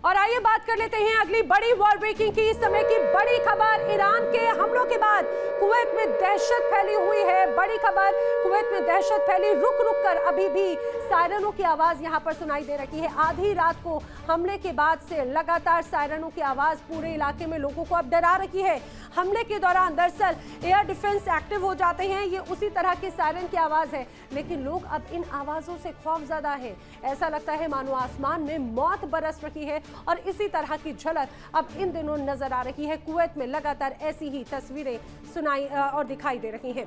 और आइए बात कर लेते हैं अगली बड़ी वर्ल्ड ब्रेकिंग की। इस समय की बड़ी खबर, ईरान के हमलों के बाद कुवैत में दहशत फैली हुई है। बड़ी खबर, कुवैत में दहशत फैली, रुक रुक कर अभी भी सायरनों की आवाज यहां पर सुनाई दे रही है। आधी रात को हमले के बाद से लगातार सायरनों की आवाज पूरे इलाके में लोगों को अब डरा रही है। हमले के दौरान दरअसल एयर डिफेंस एक्टिव हो जाते हैं, ये उसी तरह के सायरन की आवाज है, लेकिन लोग अब इन आवाजों से खौफजदा है। ऐसा लगता है मानो आसमान में मौत बरस रही है और इसी तरह की झलक अब इन दिनों नजर आ रही है। कुवैत में लगातार ऐसी ही तस्वीरें सुनाई और दिखाई दे रही हैं।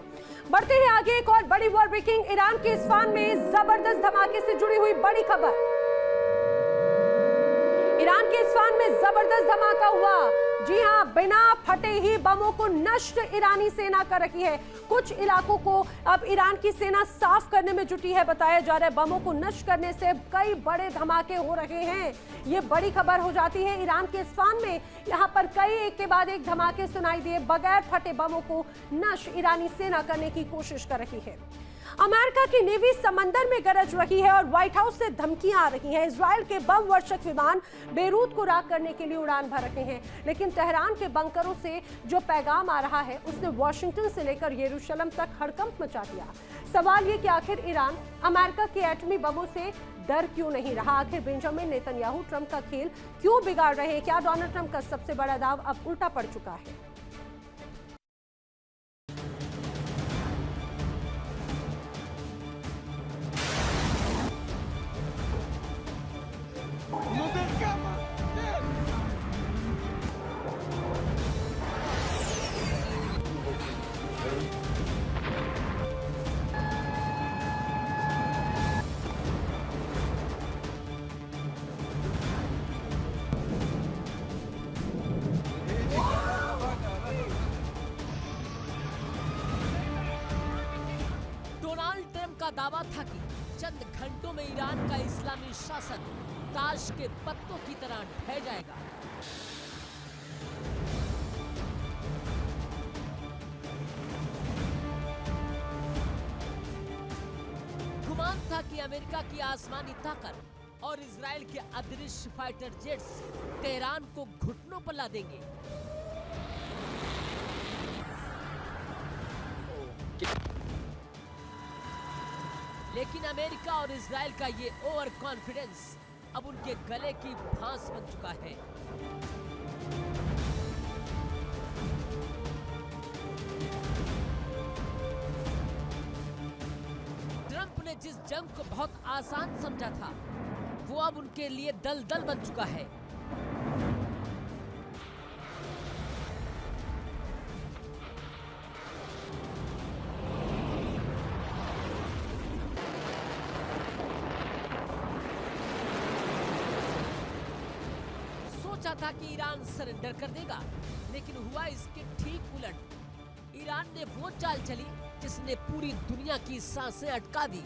बढ़ते हैं आगे, एक और बड़ी वर्ल्ड ब्रेकिंग, ईरान के इस्फहान में जबरदस्त धमाके से जुड़ी हुई बड़ी खबर। ईरान के इस्फहान में जबरदस्त धमाका हुआ। जी हां, बिना फटे ही बमों को नष्ट ईरानी सेना कर रही है। कुछ इलाकों को अब ईरान की सेना साफ करने में जुटी है। बताया जा रहा है बमों को नष्ट करने से कई बड़े धमाके हो रहे हैं। ये बड़ी खबर हो जाती है। ईरान के इस्फहान में यहां पर कई एक के बाद एक धमाके सुनाई दिए। बगैर फटे बमों को नष्ट ईरानी सेना करने की कोशिश कर रही है। अमेरिका की नेवी समंदर में गरज रही है और व्हाइट हाउस से धमकियां आ रही हैं। इजराइल के बम वर्षक विमान बेरूत को राख करने के लिए उड़ान भर रहे हैं, लेकिन तेहरान के बंकरों से जो पैगाम आ रहा है उसने वॉशिंगटन से लेकर यरूशलेम तक हड़कंप मचा दिया। सवाल ये कि आखिर ईरान अमेरिका के एटमी बमों से डर क्यों नहीं रहा? आखिर बेंजामिन नेतन्याहू ट्रंप का खेल क्यों बिगाड़ रहे हैं? क्या डोनाल्ड ट्रंप का सबसे बड़ा दाव अब उल्टा पड़ चुका है? डोनाल्ड ट्रंप का दावा था कि चंद घंटों में ईरान का इस्लामी शासन ताश के पत्तों की तरह ढह जाएगा। गुमान था कि अमेरिका की आसमानी ताकत और इजराइल के अदृश्य फाइटर जेट्स तेहरान को घुटनों पर ला देंगे। लेकिन अमेरिका और इजराइल का ये ओवर कॉन्फिडेंस अब उनके गले की फांस बन चुका है। ट्रंप ने जिस जंग को बहुत आसान समझा था, वो अब उनके लिए दलदल बन चुका है। सोचा था कि ईरान सरेंडर कर देगा, लेकिन हुआ इसके ठीक उलट। ईरान ने वो चाल चली जिसने पूरी दुनिया की सांसें अटका दी।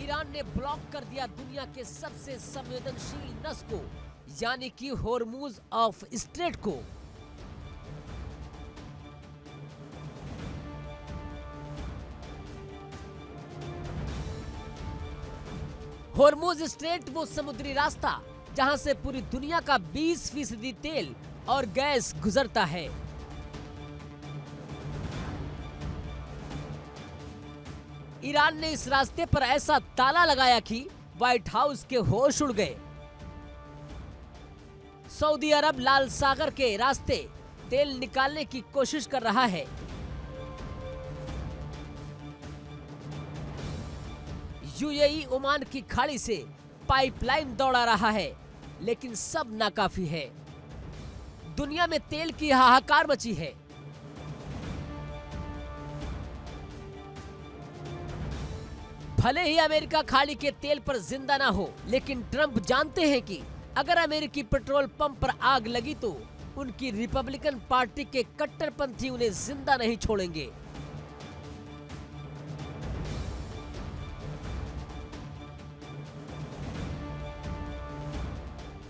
ईरान ने ब्लॉक कर दिया दुनिया के सबसे संवेदनशील नस को, यानी कि होर्मुज ऑफ स्ट्रेट को। होर्मुज स्ट्रेट वो समुद्री रास्ता जहां से पूरी दुनिया का 20% तेल और गैस गुजरता है। ईरान ने इस रास्ते पर ऐसा ताला लगाया कि व्हाइट हाउस के होश उड़ गए। सऊदी अरब लाल सागर के रास्ते तेल निकालने की कोशिश कर रहा है। यूएई ओमान की खाड़ी से पाइपलाइन दौड़ा रहा है, लेकिन सब नाकाफी है। दुनिया में तेल की हाहाकार मची है। भले ही अमेरिका खाड़ी के तेल पर जिंदा ना हो, लेकिन ट्रंप जानते हैं कि अगर अमेरिकी पेट्रोल पंप पर आग लगी तो उनकी रिपब्लिकन पार्टी के कट्टरपंथी उन्हें जिंदा नहीं छोड़ेंगे।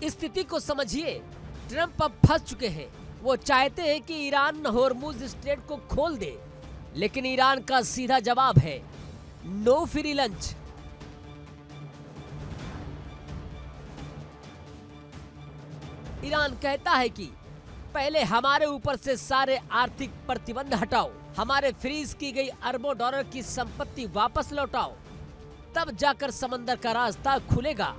स्थिति को समझिए, ट्रंप अब फंस चुके हैं। वो चाहते हैं कि ईरान होर्मुज स्ट्रेट को खोल दे, लेकिन ईरान का सीधा जवाब है नो फ्री लंच। ईरान कहता है कि पहले हमारे ऊपर से सारे आर्थिक प्रतिबंध हटाओ, हमारे फ्रीज की गई अरबों डॉलर की संपत्ति वापस लौटाओ, तब जाकर समंदर का रास्ता खुलेगा।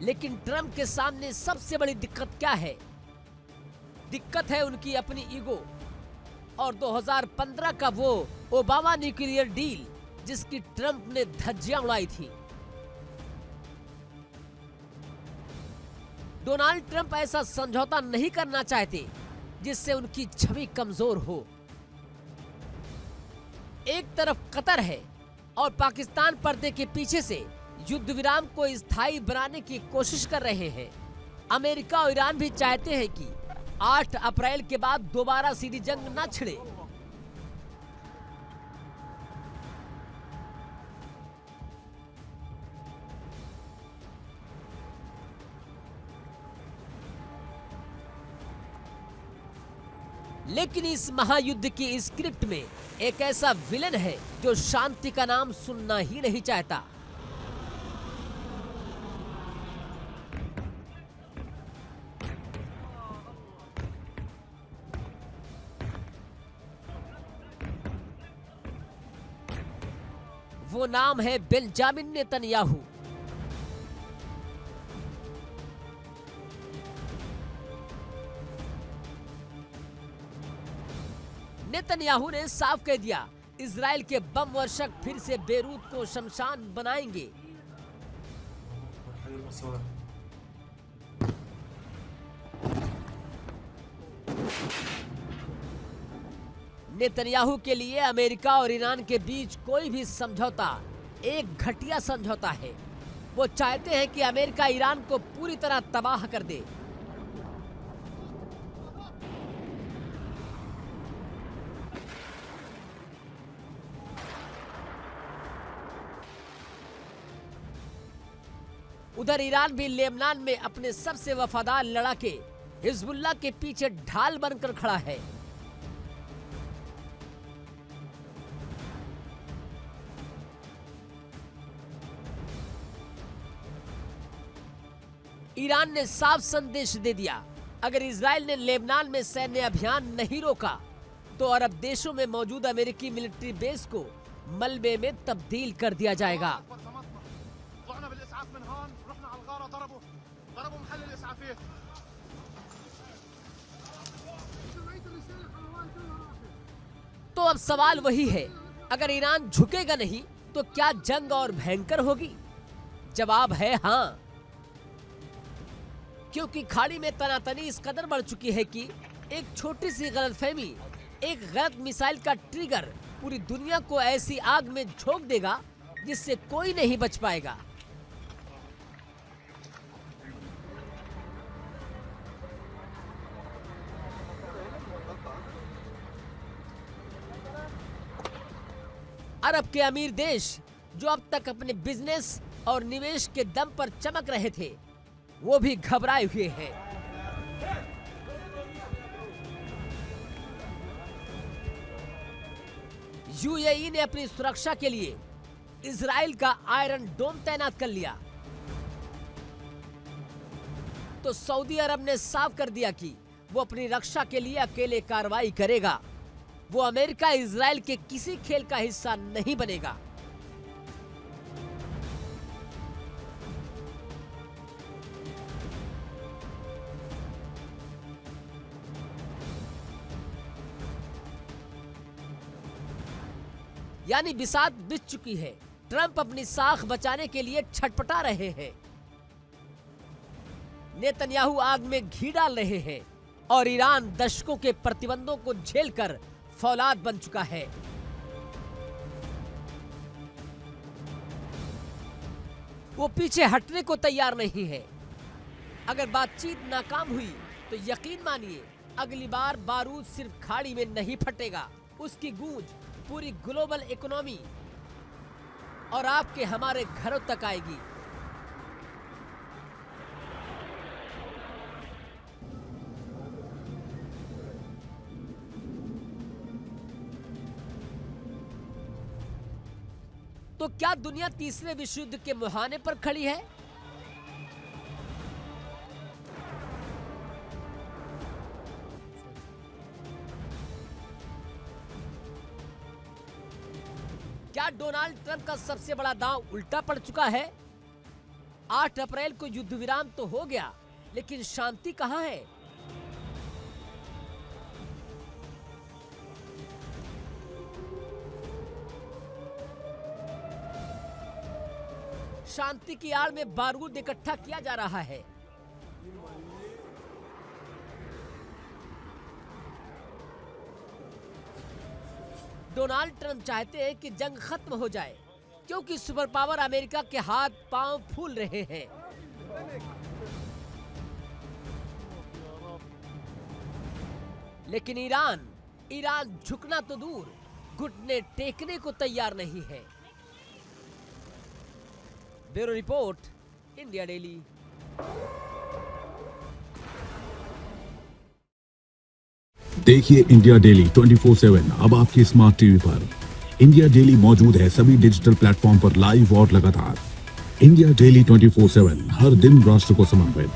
लेकिन ट्रंप के सामने सबसे बड़ी दिक्कत क्या है? दिक्कत है उनकी अपनी ईगो और 2015 का वो ओबामा न्यूक्लियर डील जिसकी ट्रंप ने धज्जियां उड़ाई थी। डोनाल्ड ट्रंप ऐसा समझौता नहीं करना चाहते जिससे उनकी छवि कमजोर हो। एक तरफ कतर है और पाकिस्तान पर्दे के पीछे से युद्ध विराम को स्थायी बनाने की कोशिश कर रहे हैं। अमेरिका और ईरान भी चाहते हैं कि 8 अप्रैल के बाद दोबारा सीधी जंग न छिड़े। लेकिन इस महायुद्ध की स्क्रिप्ट में एक ऐसा विलेन है जो शांति का नाम सुनना ही नहीं चाहता। वो नाम है बेंजामिन नेतन्याहू। नेतन्याहू ने साफ कह दिया, इजराइल के बम वर्षक फिर से बेरूत को शमशान बनाएंगे। नेतन्याहू के लिए अमेरिका और ईरान के बीच कोई भी समझौता एक घटिया समझौता है। वो चाहते हैं कि अमेरिका ईरान को पूरी तरह तबाह कर दे। उधर ईरान भी लेबनान में अपने सबसे वफादार लड़ाके हिजबुल्लाह के पीछे ढाल बनकर खड़ा है। ईरान ने साफ संदेश दे दिया, अगर इजराइल ने लेबनान में सैन्य अभियान नहीं रोका तो अरब देशों में मौजूद अमेरिकी मिलिट्री बेस को मलबे में तब्दील कर दिया जाएगा। तो अब सवाल वही है, अगर ईरान झुकेगा नहीं तो क्या जंग और भयंकर होगी? जवाब है हाँ, क्योंकि खाड़ी में तनातनी इस कदर बढ़ चुकी है कि एक छोटी सी गलतफहमी, एक गलत मिसाइल का ट्रिगर पूरी दुनिया को ऐसी आग में झोंक देगा जिससे कोई नहीं बच पाएगा। अरब के अमीर देश जो अब तक अपने बिजनेस और निवेश के दम पर चमक रहे थे, वो भी घबराए हुए हैं। यूएई ने अपनी सुरक्षा के लिए इजराइल का आयरन डोम तैनात कर लिया, तो सऊदी अरब ने साफ कर दिया कि वो अपनी रक्षा के लिए अकेले कार्रवाई करेगा। वो अमेरिका इजराइल के किसी खेल का हिस्सा नहीं बनेगा। यानी बिसात बिछ चुकी है। ट्रंप अपनी साख बचाने के लिए छटपटा रहे हैं, नेतन्याहू आग में घी डाल रहे हैं और ईरान दशकों के प्रतिबंधों को झेलकर फौलाद बन चुका है। वो पीछे हटने को तैयार नहीं है। अगर बातचीत नाकाम हुई तो यकीन मानिए अगली बार बारूद सिर्फ खाड़ी में नहीं फटेगा, उसकी गूंज पूरी ग्लोबल इकोनॉमी और आपके हमारे घरों तक आएगी। तो क्या दुनिया तीसरे विश्व युद्ध के मुहाने पर खड़ी है? क्या डोनाल्ड ट्रंप का सबसे बड़ा दांव उल्टा पड़ चुका है? 8 अप्रैल को युद्ध विराम तो हो गया, लेकिन शांति कहां है? शांति की आड़ में बारूद इकट्ठा किया जा रहा है। डोनाल्ड ट्रंप चाहते हैं कि जंग खत्म हो जाए, क्योंकि सुपर पावर अमेरिका के हाथ पांव फूल रहे हैं। लेकिन ईरान झुकना तो दूर, घुटने टेकने को तैयार नहीं है। Bureau report, India daily. देखिए इंडिया डेली 24/7 अब आपके स्मार्ट टीवी पर। इंडिया डेली मौजूद है सभी डिजिटल प्लेटफॉर्म पर लाइव और लगातार। इंडिया डेली 24/7 हर दिन राष्ट्र को समर्पित।